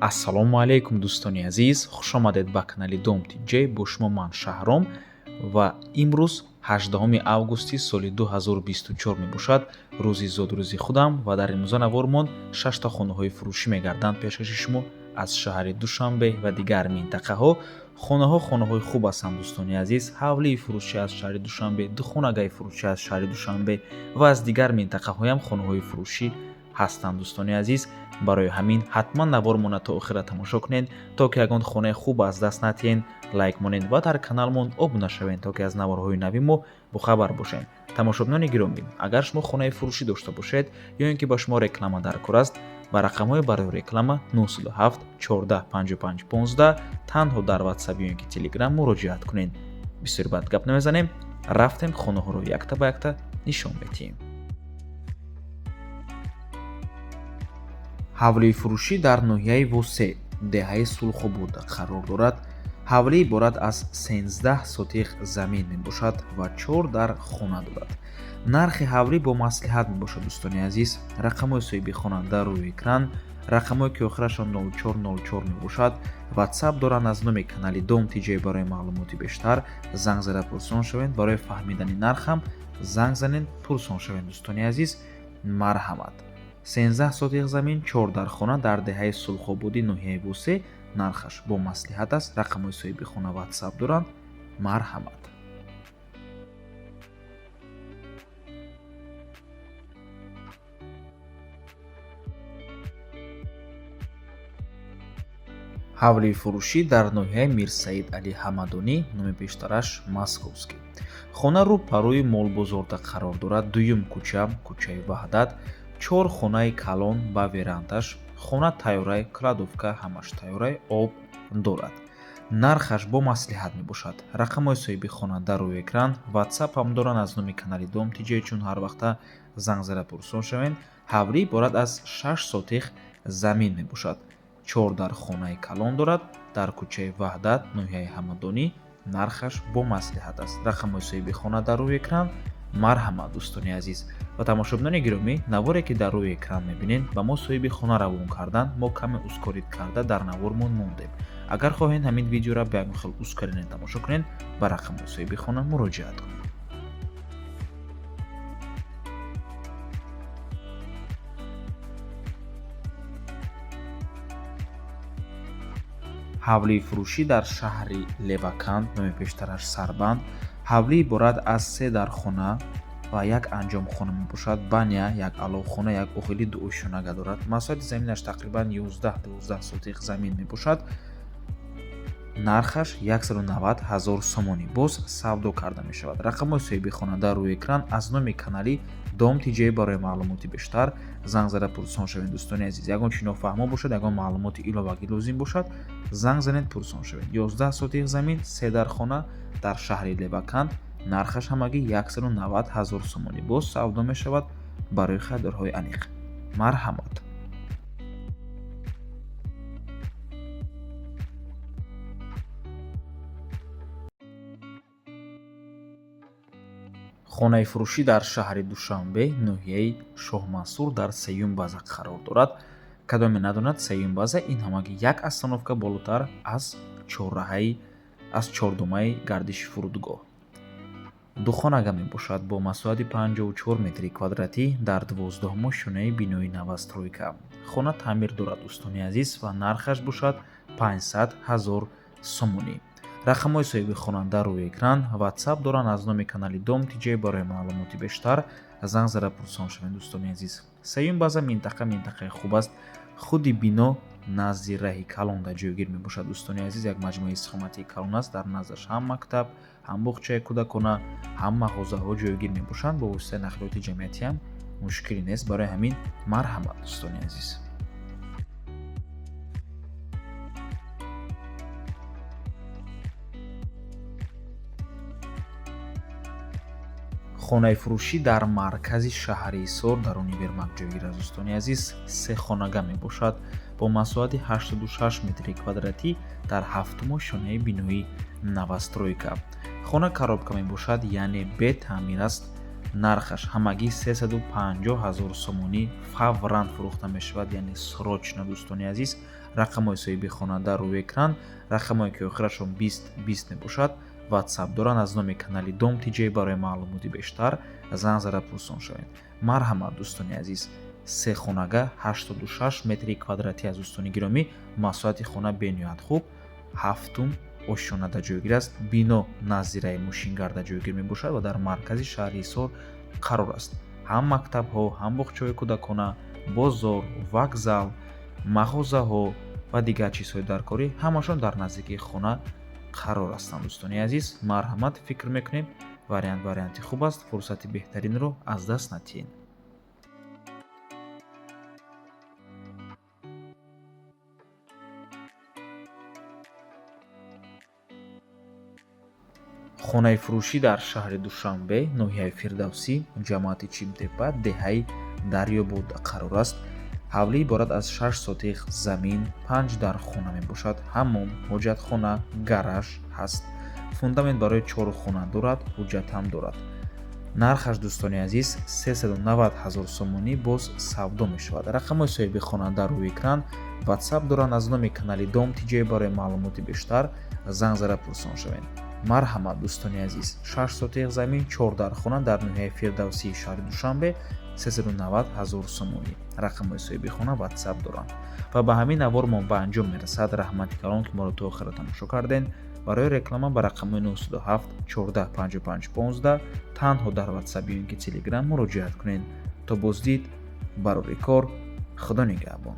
ассалому алайкум дӯстони азиз, хушомадед ба канали Dom TJ. Бо шумо ман Шаҳром ва имрӯз 18 августи соли 2024 мебошад, рӯзи зодрӯзи худам ва дар имрӯза навормон 6 та хонаҳои фурӯшӣ мегарданд пешкаши шумо аз шаҳри Душанбе ва дигар минтақаҳо. Хонаҳои хуб ҳастанд дӯстони азиз. ҳавлии фурӯшӣ аз шаҳри Душанбе, духонагаи фурӯшӣ аз шаҳри Душанбе ва аз дигар минтақаҳоям хонаҳои фурӯшӣ ҳастанд дӯстони азиз. барои ҳамин ҳатман навормона то охира тамошо кунед, то ки ягон хонаи хуб аз даст натиҳед, лайк монед ва дар каналмон обуна шавед, то ки аз наворҳои нави мо бохабар бошед. Тамошобинони гиромӣ, агар шумо хонаи фурӯшӣ дошта бошед ё ин ки ба шумо реклама даркор аст, ба рақамҳои барои реклама 007 14 55 15 танҳо дар WhatsApp ё ин ки Telegram муроҷиат кунед. бисёр бад гап намезанем, рафтем хонаҳоро якта ба якта нишон медиҳем. ҳавлии фурӯшӣ дар ноҳияи Восе, деҳаи Сулхобод қарор дорад. ҳавлӣ иборат аз 13 сотиқ замин мебошад ва 4 дар хона дорад. нархи ҳавлӣ бо маслиҳат мебошад дӯстони азиз. рақамҳои соҳиби хона дар рӯи экран, рақамҳое ки охирашон 0404 мебошад. WhatsApp доранд аз номи канали Dom TJ. барои маълумоти бештар занг зада пурсон шавед, барои фаҳмидани нархам занг занед, пурсон шавед дӯстони азиз. марҳамат. 13 сотиқ замин, 4 дар хона дар деҳаи Сулхободи ноҳияи Восе. нархаш бо маслиҳат аст. рақамҳои соҳиби хона WhatsApp доранд. марҳамат. ҳавлии фурӯшӣ дар ноҳияи Мирсаид Али Ҳамадонӣ, номи бештараш Московский. хона рӯ парои молбозорда қарор дорад. дуюм кӯча, кӯчаи Ваҳдат, 4 хонаи калон ба верандаш, хона тайёраи кладовка, ҳамаш тайёраи об дорад. нархаш бо маслиҳат мебошад. рақамҳои соҳиби хона дар рӯи экран. WhatsApp ҳам доранд аз номи канали Dom TJ, чун ҳар вақта занг зада пурсон шавед. ҳавлӣ иборат аз 6 сотиқ замин мебошад. 4 дар хонаи калон дорад дар кӯчаи Ваҳдат, ноҳияи Ҳамадонӣ. нархаш бо маслиҳат аст. рақамҳои соҳиби хона дар рӯи экран. марҳамат дӯстони азиз. ва тамошобинони гиромӣ, наворе ки дар рӯи экран мебинед, ба мо соҳиби хона равон кардан, мо каме ускорид карда дар навормон мондем. агар хоҳед ҳамин видеоро ба ягон хел ускорина тамошо кунед, ба рақамҳои соҳиби хона муроҷиат кунед. ҳавлии фурӯшӣ дар шаҳри Леваканд, номи пештараш Сарбанд. ҳавлӣ иборат аз 3 дар хона ва 1 анҷомхона мебошад. баня, 1 аловхона, 1 охили, 2 ошхонага дорад. масоҳати заминаш тақрибан 11-12 сотиқ замин мебошад. нархаш 190 000 сомонӣ. боз савдо карда мешавад. рақамҳои соҳиби хона дар рӯи экран. аз номи канали Dom TJ барои маълумоти бештар занг зада пурсон шавед дӯстони азиз. ягон чи нофаҳмо бошад, ягон маълумоти иловагӣ лозим бошад, занг занед, пурсон шавед. 11 сотиқ замин, 3 дар хона дар шаҳри Леваканд. нархаш ҳамагӣ 190 000 сомонӣ. боз савдо мешавад барои харидорҳои аниқ. марҳамат. хонаи фурӯшӣ дар шаҳри Душанбе, ноҳияи Шоҳмансур дар сеюм база қарор дорад. кадоме надонад, сеюм база ин ҳамагӣ 1 остановка болотар аз чордумаи гардиши фурудгоҳ. духонага мебошад бо масоҳати 54 метри квадратӣ дар 12 мошинаи бинои новостройка. хона таъмир дорад дӯстони азиз ва нархаш бошад 500 000 сомонӣ. рақамҳои соҳиби хона дар рӯи экран. WhatsApp доранд аз номи канали Dom TJ. барои маълумоти бештар занг зада пурсон шавед дӯстони азиз. сеюм база минтақаи хуб аст. худи бино назди раҳи калонда ҷойгир мебошад дӯстони азиз. як маҷмӯи истиқоматии калон аст. дар наздаш ҳам мактаб, ҳам боғчаи кӯдакона, ҳам мағозаҳо ҷойгир мебошанд. бо воситаи нақлиёти ҷамъиятиам мушкиле нест. барои ҳамин марҳамат дӯстони азиз. хонаи фурӯшӣ дар маркази шаҳри Ҳисор дар универмаг ҷойгир аст дӯстони азиз. 3 хонага мебошад бо масоҳати 86 метри квадратӣ дар 7 мошинаи бинои новостройка. хона коробка мебошад, яъне бе таъмир аст. нархаш ҳамагӣ 350 000 сомонӣ фавран фурӯхта мешавад, яъне срочно. Дӯстони азиз, рақамҳои соҳиби хонанда рӯи экран, рақамҳое ки охирашон 20 мебошад, ватсап доранд. аз номи канали Dom TJ барои маълумоти бештар занг зада пурсон шавед. марҳамат дӯстони азиз, 3 хонага 86 метри квадрати аз дӯстони гиромӣ, маҳсулоти хона бениҳоят хуб. ҳафтум ошхонада ҷойгир аст, бино назираи мошингарда ҷойгир мебошад ва дар маркази шаҳри Ҳисор қарор аст. ҳам мактабҳо, ҳам боғчаҳои кӯдакона, бозор, вокзал, мағозаҳо ва дигар чизҳои даркорӣ ҳамашон дар наздикии хона қарор ҳастанд. дӯстони азиз, марҳамат, фикр мекунем варианти хуб аст. фурсати беҳтаринро аз даст надиҳед. хонаи фурӯшӣ дар шаҳри Душанбе, ноҳияи Фирдавсӣ, ҷамоати Чимтепа, деҳаи Дарёбод қарор аст. ҳавлӣ иборат аз 6 сотиқ замин, 5 дар хона мебошад. ҳаммом, ҳоҷатхона, гараж ҳаст. фундамент барои 4 хона дорад, ҳуҷҷат ҳам дорад. нархаш дӯстони азиз 390 000 сомонӣ боз савдо мешавад. рақамҳои соҳиби хонанда рӯи экран, ватсап доранд. аз номи канали Dom TJ барои маълумоти бештар занг зада пурсон шавед. марҳамат дӯстони азиз, 6 сотиқ замин, 4 дар хона дар ноҳияи Фирдавсии шаҳри Душанбе, 390 000 сомонӣ. рақамҳои соҳиби хона ватсап доранд. ва ба ҳамин навор мо ба анҷом мерасад. раҳмати калон ки моро то охира тамошо кардем. барои реклама ба рақамҳои 907 14 55 15 танҳо дар ватсап ё ин ки телеграм муроҷиат кунед. то боздид барори кор. худо нигаҳбон.